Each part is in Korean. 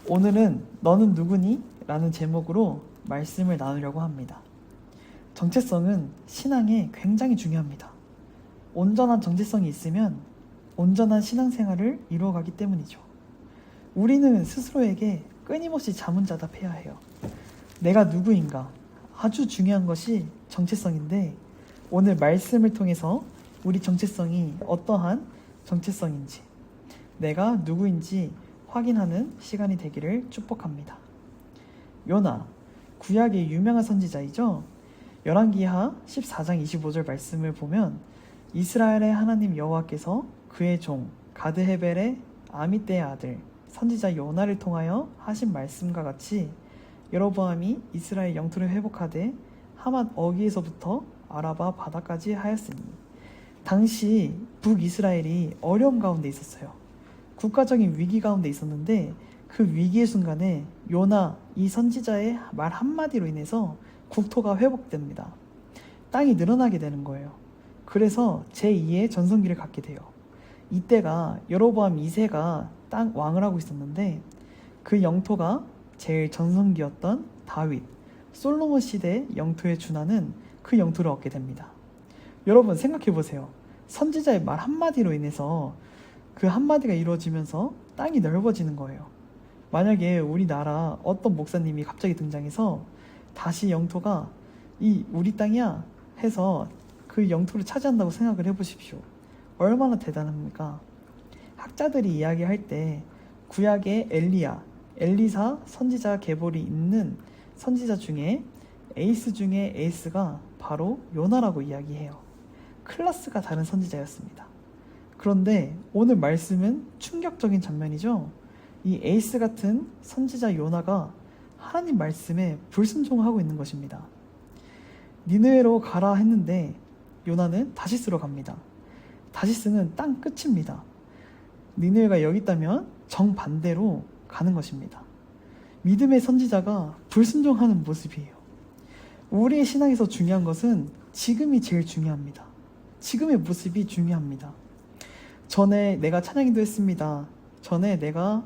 오늘은 너는 누구니? 라는 제목으로 말씀을 나누려고 합니다. 정체성은 신앙에 굉장히 중요합니다. 온전한 정체성이 있으면 온전한 신앙생활을 이루어가기 때문이죠. 우리는 스스로에게 끊임없이 자문자답해야 해요. 내가 누구인가? 아주 중요한 것이 정체성인데 오늘 말씀을 통해서 우리 정체성이 어떠한 정체성인지 내가 누구인지 확인하는 시간이 되기를 축복합니다. 요나, 구약의 유명한 선지자이죠. 열왕기하 14장 25절 말씀을 보면 이스라엘의 하나님 여호와께서 그의 종 가드헤벨의 아미떼의 아들 선지자 요나를 통하여 하신 말씀과 같이 여로보암이 이스라엘 영토를 회복하되 하맛 어귀에서부터 아라바 바다까지 하였으니 당시 북이스라엘이 어려움 가운데 있었어요. 국가적인 위기 가운데 있었는데 그 위기의 순간에 요나 이 선지자의 말 한마디로 인해서 국토가 회복됩니다. 땅이 늘어나게 되는 거예요. 그래서 제2의 전성기를 갖게 돼요. 이때가 여로보암 2세가 땅 왕을 하고 있었는데 그 영토가 제일 전성기였던 다윗, 솔로몬 시대 영토에 준하는 그 영토를 얻게 됩니다. 여러분 생각해 보세요. 선지자의 말 한마디로 인해서 그 한마디가 이루어지면서 땅이 넓어지는 거예요. 만약에 우리나라 어떤 목사님이 갑자기 등장해서 다시 영토가 이 우리 땅이야 해서 그 영토를 차지한다고 생각을 해보십시오. 얼마나 대단합니까? 학자들이 이야기할 때 구약의 엘리야, 엘리사 선지자 계보리 있는 선지자 중에 에이스 중에 에이스가 바로 요나라고 이야기해요. 클래스가 다른 선지자였습니다. 그런데 오늘 말씀은 충격적인 장면이죠. 이 에이스 같은 선지자 요나가 하나님 말씀에 불순종하고 있는 것입니다. 니느웨로 가라 했는데 요나는 다시스로 갑니다. 다시스는 땅 끝입니다. 니느웨가 여기 있다면 정반대로 가는 것입니다. 믿음의 선지자가 불순종하는 모습이에요. 우리의 신앙에서 중요한 것은 지금이 제일 중요합니다. 지금의 모습이 중요합니다. 전에 내가 찬양인도 했습니다. 전에 내가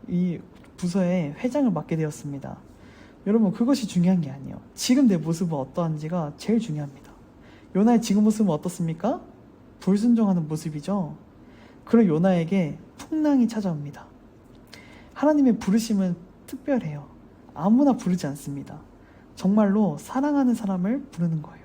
이 부서의 회장을 맡게 되었습니다. 여러분 그것이 중요한 게 아니에요. 지금 내 모습은 어떠한지가 제일 중요합니다. 요나의 지금 모습은 어떻습니까? 불순종하는 모습이죠. 그런 요나에게 풍랑이 찾아옵니다. 하나님의 부르심은 특별해요. 아무나 부르지 않습니다. 정말로 사랑하는 사람을 부르는 거예요.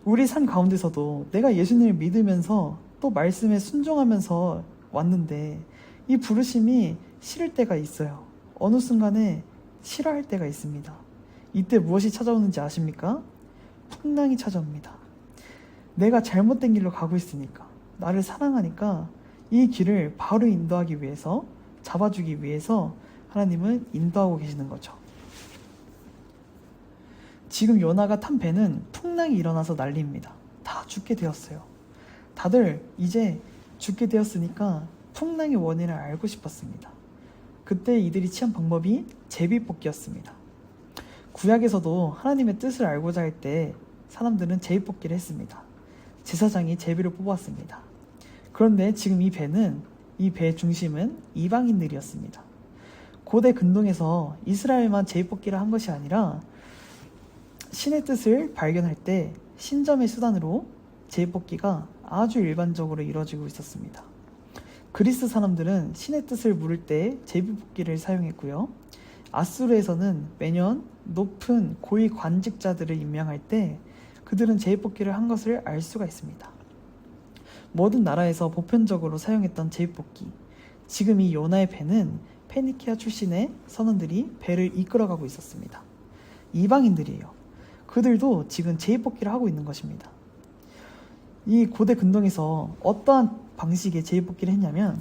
우리 삶 가운데서도 내가 예수님을 믿으면서 또 말씀에 순종하면서 왔는데 이 부르심이 싫을 때가 있어요. 어느 순간에 싫어할 때가 있습니다. 이때 무엇이 찾아오는지 아십니까? 풍랑이 찾아옵니다. 내가 잘못된 길로 가고 있으니까 나를 사랑하니까 이 길을 바로 인도하기 위해서 잡아주기 위해서 하나님은 인도하고 계시는 거죠. 지금 요나가 탄 배는 풍랑이 일어나서 난리입니다. 다 죽게 되었어요. 다들 이제 죽게 되었으니까 풍랑의 원인을 알고 싶었습니다. 그때 이들이 취한 방법이 제비뽑기였습니다. 구약에서도 하나님의 뜻을 알고자 할 때 사람들은 제비뽑기를 했습니다. 제사장이 제비를 뽑았습니다. 그런데 지금 이 배의 중심은 이방인들이었습니다. 고대 근동에서 이스라엘만 제비뽑기를 한 것이 아니라 신의 뜻을 발견할 때 신점의 수단으로 제비뽑기가 아주 일반적으로 이루어지고 있었습니다. 그리스 사람들은 신의 뜻을 물을 때 제비뽑기를 사용했고요. 아수르에서는 매년 높은 고위 관직자들을 임명할 때 그들은 제비뽑기를 한 것을 알 수가 있습니다. 모든 나라에서 보편적으로 사용했던 제비뽑기. 지금 이 요나의 배는 페니키아 출신의 선원들이 배를 이끌어가고 있었습니다. 이방인들이에요. 그들도 지금 제비뽑기를 하고 있는 것입니다. 이 고대 근동에서 어떠한 방식의 제비뽑기를 했냐면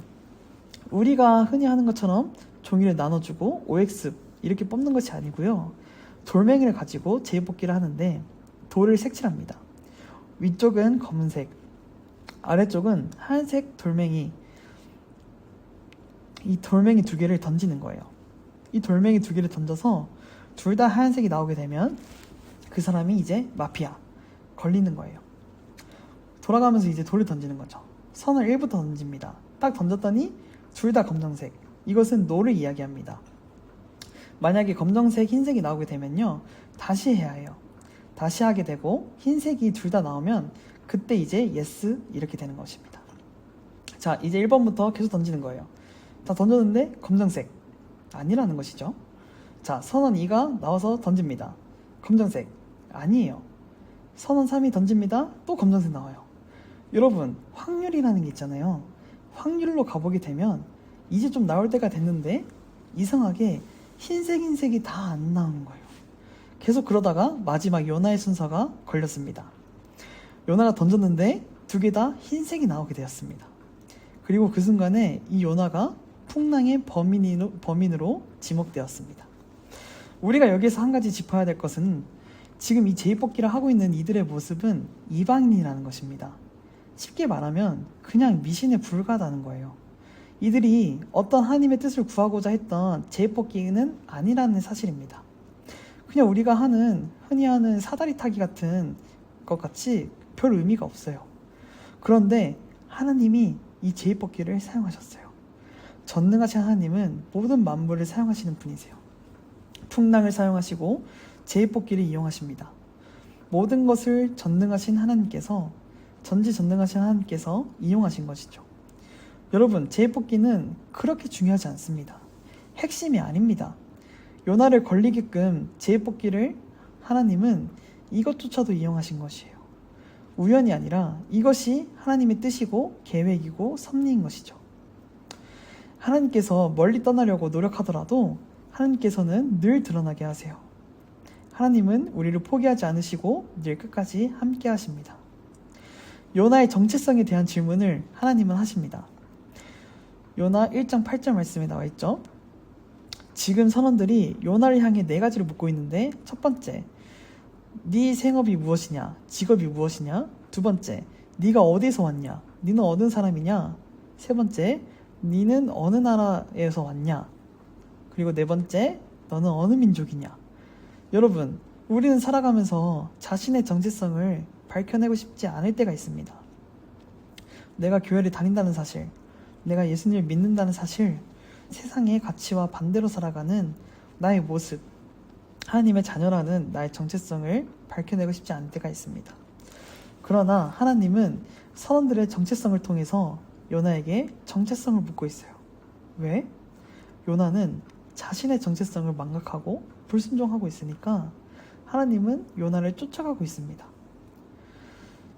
우리가 흔히 하는 것처럼 종이를 나눠주고 OX 이렇게 뽑는 것이 아니고요. 돌멩이를 가지고 제비뽑기를 하는데 돌을 색칠합니다. 위쪽은 검은색, 아래쪽은 하얀색 돌멩이, 이 돌멩이 두 개를 던지는 거예요. 이 돌멩이 두 개를 던져서 둘 다 하얀색이 나오게 되면 그 사람이 이제 마피아, 걸리는 거예요. 돌아가면서 이제 돌을 던지는 거죠. 선을 1부터 던집니다. 딱 던졌더니 둘 다 검정색. 이것은 no를 이야기합니다. 만약에 검정색, 흰색이 나오게 되면요, 다시 해야 해요. 다시 하게 되고 흰색이 둘 다 나오면 그때 이제 yes 이렇게 되는 것입니다. 자, 이제 1번부터 계속 던지는 거예요. 다 던졌는데 검정색 아니라는 것이죠. 자, 선언 2가 나와서 던집니다. 검정색 아니에요. 선언 3이 던집니다. 또 검정색 나와요. 여러분, 확률이라는 게 있잖아요. 확률로 가보게 되면 이제 좀 나올 때가 됐는데 이상하게 흰색이 다 안 나오는 거예요. 계속 그러다가 마지막 요나의 순서가 걸렸습니다. 요나가 던졌는데 두 개 다 흰색이 나오게 되었습니다. 그리고 그 순간에 이 요나가 풍랑의 범인으로 지목되었습니다. 우리가 여기에서 한 가지 짚어야 될 것은 지금 이 제비뽑기를 하고 있는 이들의 모습은 이방인이라는 것입니다. 쉽게 말하면 그냥 미신에 불과하다는 거예요. 이들이 어떤 하나님의 뜻을 구하고자 했던 제비뽑기는 아니라는 사실입니다. 그냥 우리가 흔히 하는 사다리 타기 같은 것 같이 별 의미가 없어요. 그런데 하나님이 이 제비뽑기를 사용하셨어요. 전능하신 하나님은 모든 만물을 사용하시는 분이세요. 풍랑을 사용하시고 제비뽑기를 이용하십니다. 모든 것을 전능하신 하나님께서, 전지전능하신 하나님께서 이용하신 것이죠. 여러분, 제비뽑기는 그렇게 중요하지 않습니다. 핵심이 아닙니다. 요나를 걸리게끔 제비뽑기를 하나님은 이것조차도 이용하신 것이에요. 우연이 아니라 이것이 하나님의 뜻이고 계획이고 섭리인 것이죠. 하나님께서 멀리 떠나려고 노력하더라도 하나님께서는 늘 드러나게 하세요. 하나님은 우리를 포기하지 않으시고 늘 끝까지 함께 하십니다. 요나의 정체성에 대한 질문을 하나님은 하십니다. 요나 1장 8절 말씀에 나와 있죠. 지금 선원들이 요나를 향해 4가지를 묻고 있는데, 첫 번째, 네 생업이 무엇이냐? 직업이 무엇이냐? 두 번째, 네가 어디서 왔냐? 네는 어느 사람이냐? 세 번째, 네는 어느 나라에서 왔냐? 그리고 네 번째, 너는 어느 민족이냐? 여러분, 우리는 살아가면서 자신의 정체성을 밝혀내고 싶지 않을 때가 있습니다. 내가 교회를 다닌다는 사실, 내가 예수님을 믿는다는 사실, 세상의 가치와 반대로 살아가는 나의 모습, 하나님의 자녀라는 나의 정체성을 밝혀내고 싶지 않을 때가 있습니다. 그러나 하나님은 선원들의 정체성을 통해서 요나에게 정체성을 묻고 있어요. 왜? 요나는 자신의 정체성을 망각하고 불순종하고 있으니까 하나님은 요나를 쫓아가고 있습니다.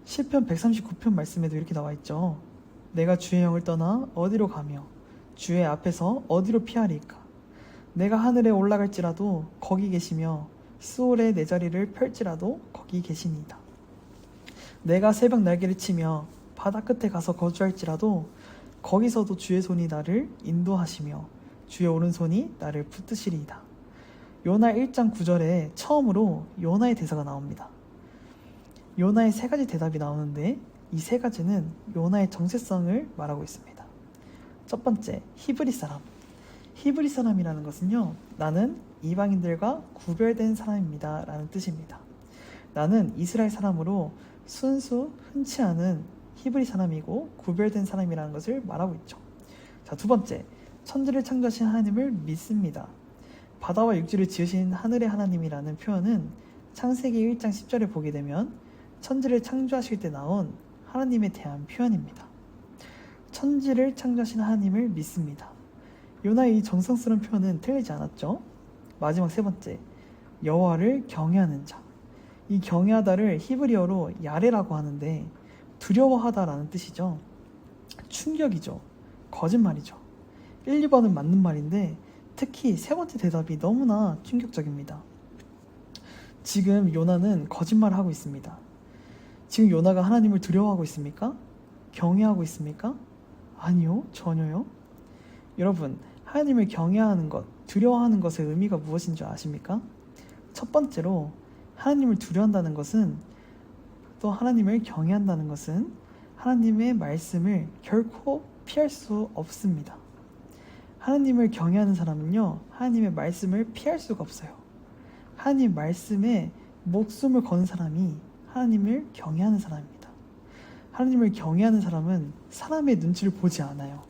시편 139편 말씀에도 이렇게 나와 있죠. 내가 주의 영을 떠나 어디로 가며 주의 앞에서 어디로 피하리까? 내가 하늘에 올라갈지라도 거기 계시며 수월에 내 자리를 펼지라도 거기 계시니이다. 내가 새벽 날개를 치며 바다 끝에 가서 거주할지라도 거기서도 주의 손이 나를 인도하시며 주의 오른손이 나를 붙드시리이다. 요나 1장 9절에 처음으로 요나의 대사가 나옵니다. 요나의 3가지 대답이 나오는데 이 3가지는 요나의 정체성을 말하고 있습니다. 첫 번째, 히브리 사람. 히브리 사람이라는 것은요, 나는 이방인들과 구별된 사람입니다 라는 뜻입니다. 나는 이스라엘 사람으로 순수 흔치 않은 히브리 사람이고 구별된 사람이라는 것을 말하고 있죠. 자, 두 번째, 천지를 창조하신 하나님을 믿습니다. 바다와 육지를 지으신 하늘의 하나님이라는 표현은 창세기 1장 10절에 보게 되면 천지를 창조하실 때 나온 하나님에 대한 표현입니다. 천지를 창조하신 하나님을 믿습니다. 요나의 이 정성스러운 표현은 틀리지 않았죠. 마지막 3번째, 여호와를 경외하는 자. 이 경외하다를 히브리어로 야레라고 하는데 두려워하다라는 뜻이죠. 충격이죠. 거짓말이죠. 1, 2번은 맞는 말인데 특히 3번째 대답이 너무나 충격적입니다. 지금 요나는 거짓말을 하고 있습니다. 지금 요나가 하나님을 두려워하고 있습니까? 경외하고 있습니까? 아니요, 전혀요. 여러분, 하나님을 경외하는 것, 두려워하는 것의 의미가 무엇인 줄 아십니까? 첫 번째로 하나님을 두려워한다는 것은, 또 하나님을 경외한다는 것은 하나님의 말씀을 결코 피할 수 없습니다. 하나님을 경외하는 사람은요, 하나님의 말씀을 피할 수가 없어요. 하나님 말씀에 목숨을 거는 사람이 하나님을 경외하는 사람입니다. 하나님을 경외하는 사람은 사람의 눈치를 보지 않아요.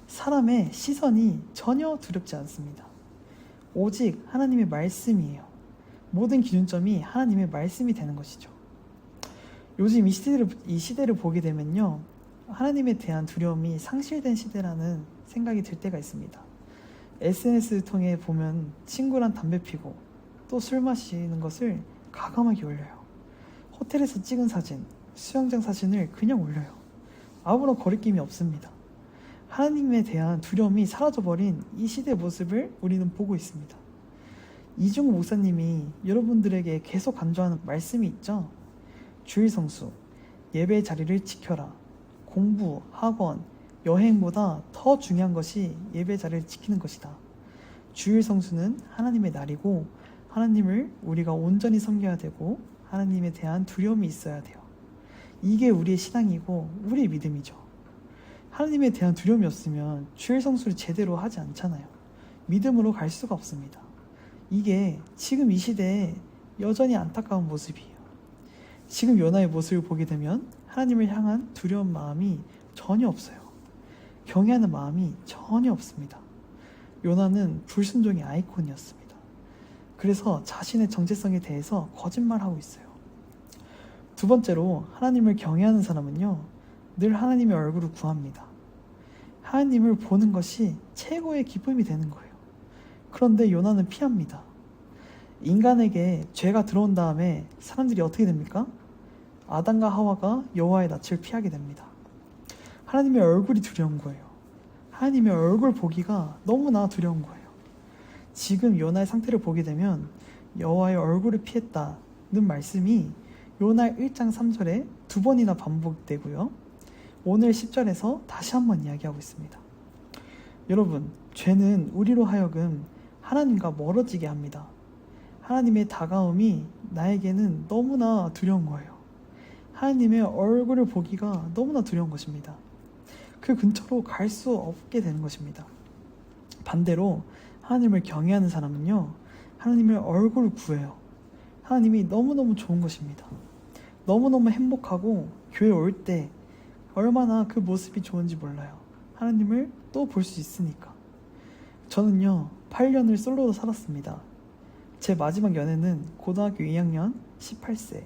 사람의 시선이 전혀 두렵지 않습니다. 오직 하나님의 말씀이에요. 모든 기준점이 하나님의 말씀이 되는 것이죠. 요즘 이 시대를 보게 되면요, 하나님에 대한 두려움이 상실된 시대라는 생각이 들 때가 있습니다. SNS를 통해 보면 친구랑 담배 피고 또 술 마시는 것을 과감하게 올려요. 호텔에서 찍은 사진, 수영장 사진을 그냥 올려요. 아무런 거리낌이 없습니다. 하나님에 대한 두려움이 사라져버린 이 시대의 모습을 우리는 보고 있습니다. 이중우 목사님이 여러분들에게 계속 강조하는 말씀이 있죠. 주일 성수, 예배의 자리를 지켜라. 공부, 학원, 여행보다 더 중요한 것이 예배의 자리를 지키는 것이다. 주일 성수는 하나님의 날이고 하나님을 우리가 온전히 섬겨야 되고 하나님에 대한 두려움이 있어야 돼요. 이게 우리의 신앙이고 우리의 믿음이죠. 하나님에 대한 두려움이 없으면 주일 성수를 제대로 하지 않잖아요. 믿음으로 갈 수가 없습니다. 이게 지금 이 시대에 여전히 안타까운 모습이에요. 지금 요나의 모습을 보게 되면 하나님을 향한 두려운 마음이 전혀 없어요. 경외하는 마음이 전혀 없습니다. 요나는 불순종의 아이콘이었습니다. 그래서 자신의 정체성에 대해서 거짓말하고 있어요. 두 번째로 하나님을 경외하는 사람은요, 늘 하나님의 얼굴을 구합니다. 하나님을 보는 것이 최고의 기쁨이 되는 거예요. 그런데 요나는 피합니다. 인간에게 죄가 들어온 다음에 사람들이 어떻게 됩니까? 아담과 하와가 여호와의 낯을 피하게 됩니다. 하나님의 얼굴이 두려운 거예요. 하나님의 얼굴 보기가 너무나 두려운 거예요. 지금 요나의 상태를 보게 되면 여호와의 얼굴을 피했다는 말씀이 요나 1장 3절에 2번이나 반복되고요. 오늘 10절에서 다시 한번 이야기하고 있습니다. 여러분, 죄는 우리로 하여금 하나님과 멀어지게 합니다. 하나님의 다가옴이 나에게는 너무나 두려운 거예요. 하나님의 얼굴을 보기가 너무나 두려운 것입니다. 그 근처로 갈 수 없게 되는 것입니다. 반대로 하나님을 경외하는 사람은요, 하나님의 얼굴을 구해요. 하나님이 너무너무 좋은 것입니다. 너무너무 행복하고 교회 올 때 얼마나 그 모습이 좋은지 몰라요. 하나님을 또 볼 수 있으니까. 저는요, 8년을 솔로로 살았습니다. 제 마지막 연애는 고등학교 2학년 18세.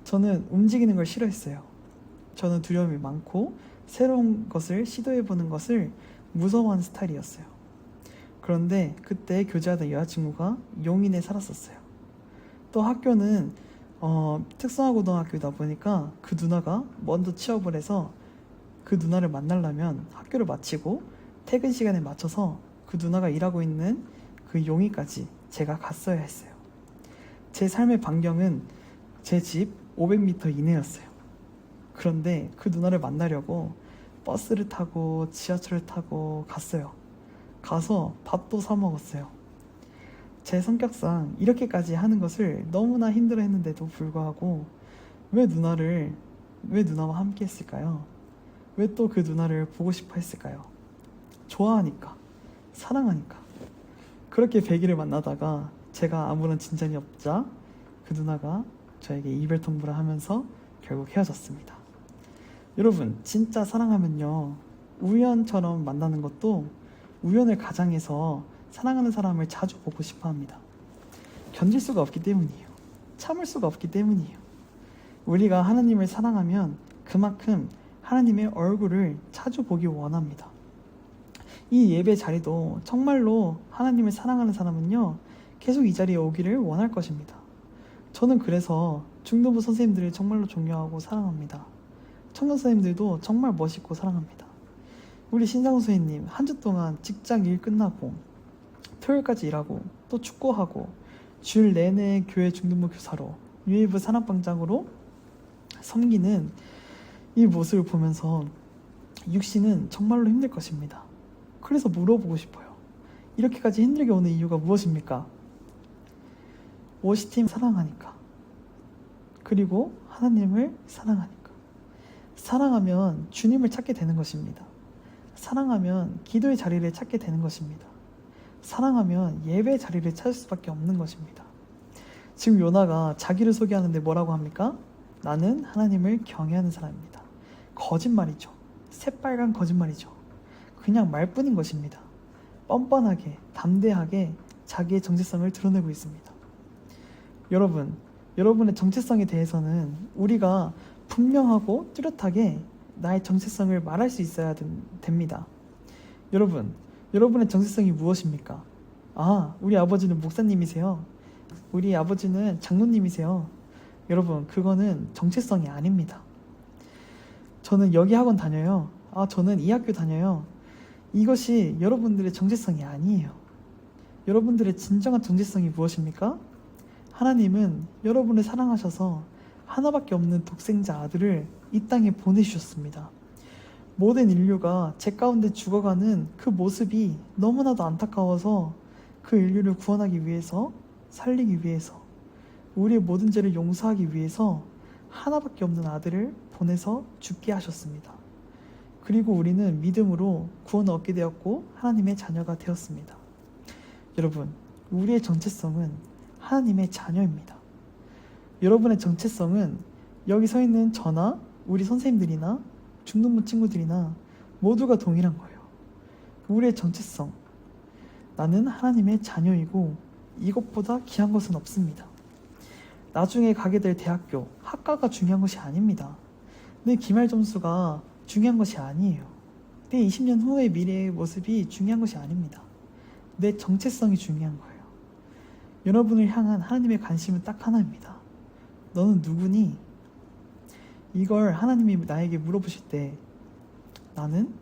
저는 움직이는 걸 싫어했어요. 저는 두려움이 많고 새로운 것을 시도해보는 것을 무서워하는 스타일이었어요. 그런데 그때 교제하던 여자친구가 용인에 살았었어요. 또 학교는 특성화고등학교이다 보니까 그 누나가 먼저 취업을 해서 그 누나를 만나려면 학교를 마치고 퇴근 시간에 맞춰서 그 누나가 일하고 있는 그 용인까지 제가 갔어야 했어요. 제 삶의 반경은 제 집 500m 이내였어요. 그런데 그 누나를 만나려고 버스를 타고 지하철을 타고 갔어요. 가서 밥도 사 먹었어요. 제 성격상 이렇게까지 하는 것을 너무나 힘들어 했는데도 불구하고 왜 누나와 함께 했을까요? 왜 또 그 누나를 보고 싶어 했을까요? 좋아하니까, 사랑하니까. 그렇게 100일을 만나다가 제가 아무런 진전이 없자 그 누나가 저에게 이별 통보를 하면서 결국 헤어졌습니다. 여러분, 진짜 사랑하면요, 우연처럼 만나는 것도 우연을 가장해서 사랑하는 사람을 자주 보고 싶어 합니다. 견딜 수가 없기 때문이에요. 참을 수가 없기 때문이에요. 우리가 하나님을 사랑하면 그만큼 하나님의 얼굴을 자주 보기 원합니다. 이 예배 자리도 정말로 하나님을 사랑하는 사람은요, 계속 이 자리에 오기를 원할 것입니다. 저는 그래서 중등부 선생님들을 정말로 존경하고 사랑합니다. 청년 선생님들도 정말 멋있고 사랑합니다. 우리 신장훈 선생님 한 주 동안 직장 일 끝나고 토요일까지 일하고 또 축구하고 주일 내내 교회 중등부 교사로 유일부 산업방장으로 섬기는 이 모습을 보면서 육신은 정말로 힘들 것입니다. 그래서 물어보고 싶어요. 이렇게까지 힘들게 오는 이유가 무엇입니까? 워시팀 사랑하니까. 그리고 하나님을 사랑하니까. 사랑하면 주님을 찾게 되는 것입니다. 사랑하면 기도의 자리를 찾게 되는 것입니다. 사랑하면 예배의 자리를 찾을 수밖에 없는 것입니다. 지금 요나가 자기를 소개하는데 뭐라고 합니까? 나는 하나님을 경외하는 사람입니다. 거짓말이죠. 새빨간 거짓말이죠. 그냥 말뿐인 것입니다. 뻔뻔하게, 담대하게 자기의 정체성을 드러내고 있습니다. 여러분, 여러분의 정체성에 대해서는 우리가 분명하고 뚜렷하게 나의 정체성을 말할 수 있어야 됩니다. 여러분, 여러분의 정체성이 무엇입니까? 아, 우리 아버지는 목사님이세요. 우리 아버지는 장로님이세요. 여러분, 그거는 정체성이 아닙니다. 저는 여기 학원 다녀요. 아, 저는 이 학교 다녀요. 이것이 여러분들의 정체성이 아니에요. 여러분들의 진정한 정체성이 무엇입니까? 하나님은 여러분을 사랑하셔서 하나밖에 없는 독생자 아들을 이 땅에 보내주셨습니다. 모든 인류가 죄 가운데 죽어가는 그 모습이 너무나도 안타까워서 그 인류를 구원하기 위해서, 살리기 위해서, 우리의 모든 죄를 용서하기 위해서 하나밖에 없는 아들을 보내서 죽게 하셨습니다. 그리고 우리는 믿음으로 구원을 얻게 되었고 하나님의 자녀가 되었습니다. 여러분, 우리의 정체성은 하나님의 자녀입니다. 여러분의 정체성은 여기 서 있는 저나 우리 선생님들이나 중등부 친구들이나 모두가 동일한 거예요. 우리의 정체성, 나는 하나님의 자녀이고 이것보다 귀한 것은 없습니다. 나중에 가게 될 대학교, 학과가 중요한 것이 아닙니다. 내 기말 점수가 중요한 것이 아니에요. 내 20년 후의 미래의 모습이 중요한 것이 아닙니다. 내 정체성이 중요한 거예요. 여러분을 향한 하나님의 관심은 딱 하나입니다. 너는 누구니? 이걸 하나님이 나에게 물어보실 때 나는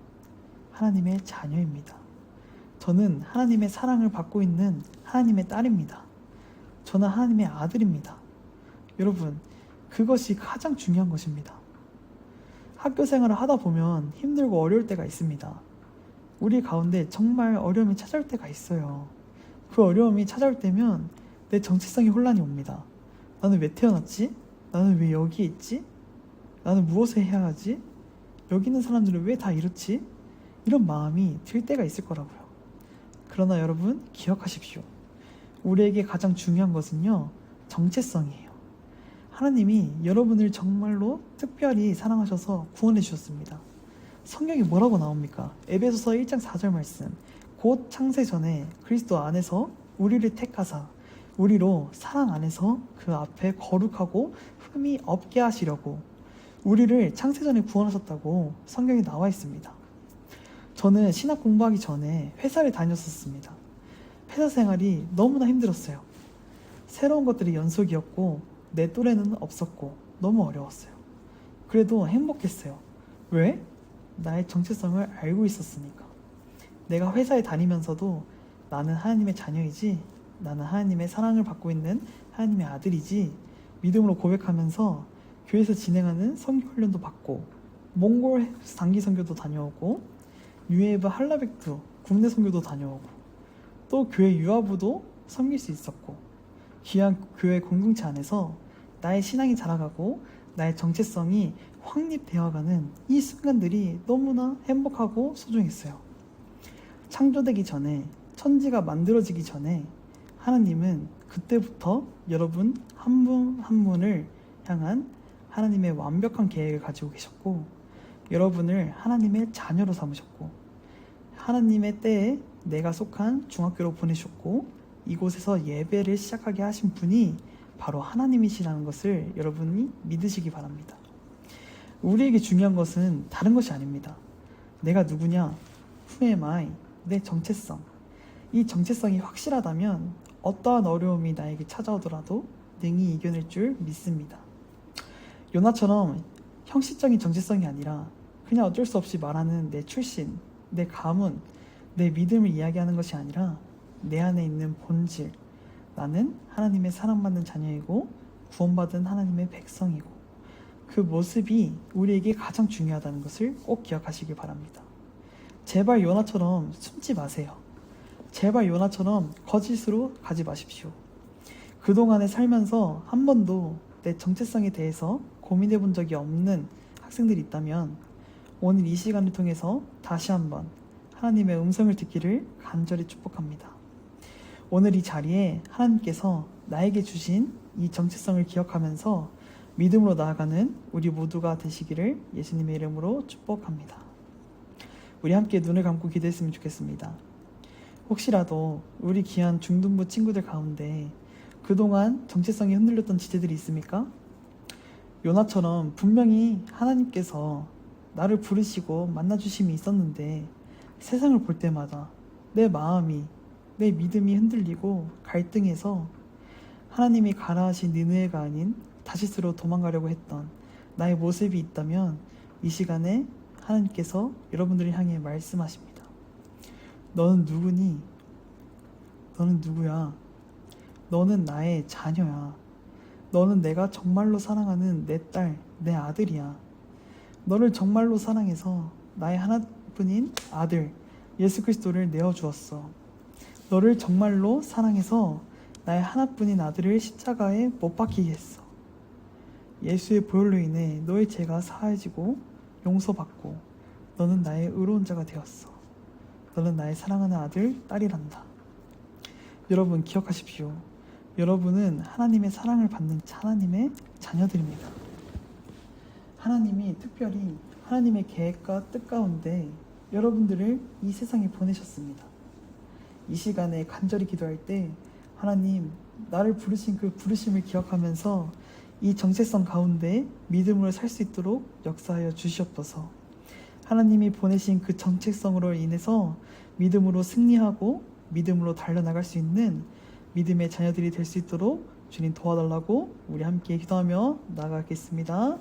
하나님의 자녀입니다. 저는 하나님의 사랑을 받고 있는 하나님의 딸입니다. 저는 하나님의 아들입니다. 여러분, 그것이 가장 중요한 것입니다. 학교 생활을 하다 보면 힘들고 어려울 때가 있습니다. 우리 가운데 정말 어려움이 찾아올 때가 있어요. 그 어려움이 찾아올 때면 내 정체성의 혼란이 옵니다. 나는 왜 태어났지? 나는 왜 여기에 있지? 나는 무엇을 해야 하지? 여기 있는 사람들은 왜 다 이렇지? 이런 마음이 들 때가 있을 거라고요. 그러나 여러분, 기억하십시오. 우리에게 가장 중요한 것은요, 정체성이에요. 하나님이 여러분을 정말로 특별히 사랑하셔서 구원해 주셨습니다. 성경이 뭐라고 나옵니까? 에베소서 1장 4절 말씀. 곧 창세 전에 그리스도 안에서 우리를 택하사 우리로 사랑 안에서 그 앞에 거룩하고 흠이 없게 하시려고 우리를 창세 전에 구원하셨다고 성경에 나와 있습니다. 저는 신학 공부하기 전에 회사를 다녔었습니다. 회사 생활이 너무나 힘들었어요. 새로운 것들이 연속이었고 내 또래는 없었고 너무 어려웠어요. 그래도 행복했어요. 왜? 나의 정체성을 알고 있었으니까. 내가 회사에 다니면서도 나는 하나님의 자녀이지, 나는 하나님의 사랑을 받고 있는 하나님의 아들이지 믿음으로 고백하면서 교회에서 진행하는 선교 훈련도 받고 몽골 단기 선교도 다녀오고 유에브 할라백두 국내 선교도 다녀오고 또 교회 유아부도 섬길 수 있었고 귀한 교회 공동체 안에서 나의 신앙이 자라가고 나의 정체성이 확립되어가는 이 순간들이 너무나 행복하고 소중했어요. 창조되기 전에, 천지가 만들어지기 전에 하나님은 그때부터 여러분 한 분 한 분을 향한 하나님의 완벽한 계획을 가지고 계셨고 여러분을 하나님의 자녀로 삼으셨고 하나님의 때에 내가 속한 중학교로 보내셨고 이곳에서 예배를 시작하게 하신 분이 바로 하나님이시라는 것을 여러분이 믿으시기 바랍니다. 우리에게 중요한 것은 다른 것이 아닙니다. 내가 누구냐? Who am I? 내 정체성. 이 정체성이 확실하다면 어떠한 어려움이 나에게 찾아오더라도 능히 이겨낼 줄 믿습니다. 요나처럼 형식적인 정체성이 아니라 그냥 어쩔 수 없이 말하는 내 출신, 내 가문, 내 믿음을 이야기하는 것이 아니라 내 안에 있는 본질, 나는 하나님의 사랑받는 자녀이고 구원받은 하나님의 백성이고 그 모습이 우리에게 가장 중요하다는 것을 꼭 기억하시기 바랍니다. 제발 요나처럼 숨지 마세요. 제발 요나처럼 거짓으로 가지 마십시오. 그동안에 살면서 한 번도 내 정체성에 대해서 고민해 본 적이 없는 학생들이 있다면 오늘 이 시간을 통해서 다시 한번 하나님의 음성을 듣기를 간절히 축복합니다. 오늘 이 자리에 하나님께서 나에게 주신 이 정체성을 기억하면서 믿음으로 나아가는 우리 모두가 되시기를 예수님의 이름으로 축복합니다. 우리 함께 눈을 감고 기도했으면 좋겠습니다. 혹시라도 우리 귀한 중등부 친구들 가운데 그동안 정체성이 흔들렸던 지체들이 있습니까? 요나처럼 분명히 하나님께서 나를 부르시고 만나주심이 있었는데 세상을 볼 때마다 내 마음이, 내 믿음이 흔들리고 갈등해서 하나님이 가라 하신 니느웨가 아닌 다시스로 도망가려고 했던 나의 모습이 있다면 이 시간에 하나님께서 여러분들을 향해 말씀하십니다. 너는 누구니? 너는 누구야? 너는 나의 자녀야. 너는 내가 정말로 사랑하는 내 딸, 내 아들이야. 너를 정말로 사랑해서 나의 하나뿐인 아들 예수 그리스도를 내어주었어. 너를 정말로 사랑해서 나의 하나뿐인 아들을 십자가에 못 박히게 했어. 예수의 보혈로 인해 너의 죄가 사해지고 용서받고 너는 나의 의로운 자가 되었어. 너는 나의 사랑하는 아들, 딸이란다. 여러분 기억하십시오. 여러분은 하나님의 사랑을 받는 하나님의 자녀들입니다. 하나님이 특별히 하나님의 계획과 뜻 가운데 여러분들을 이 세상에 보내셨습니다. 이 시간에 간절히 기도할 때 하나님, 나를 부르신 그 부르심을 기억하면서 이 정체성 가운데 믿음으로 살 수 있도록 역사하여 주시옵소서. 하나님이 보내신 그 정체성으로 인해서 믿음으로 승리하고 믿음으로 달려나갈 수 있는 믿음의 자녀들이 될 수 있도록 주님 도와달라고 우리 함께 기도하며 나아가겠습니다.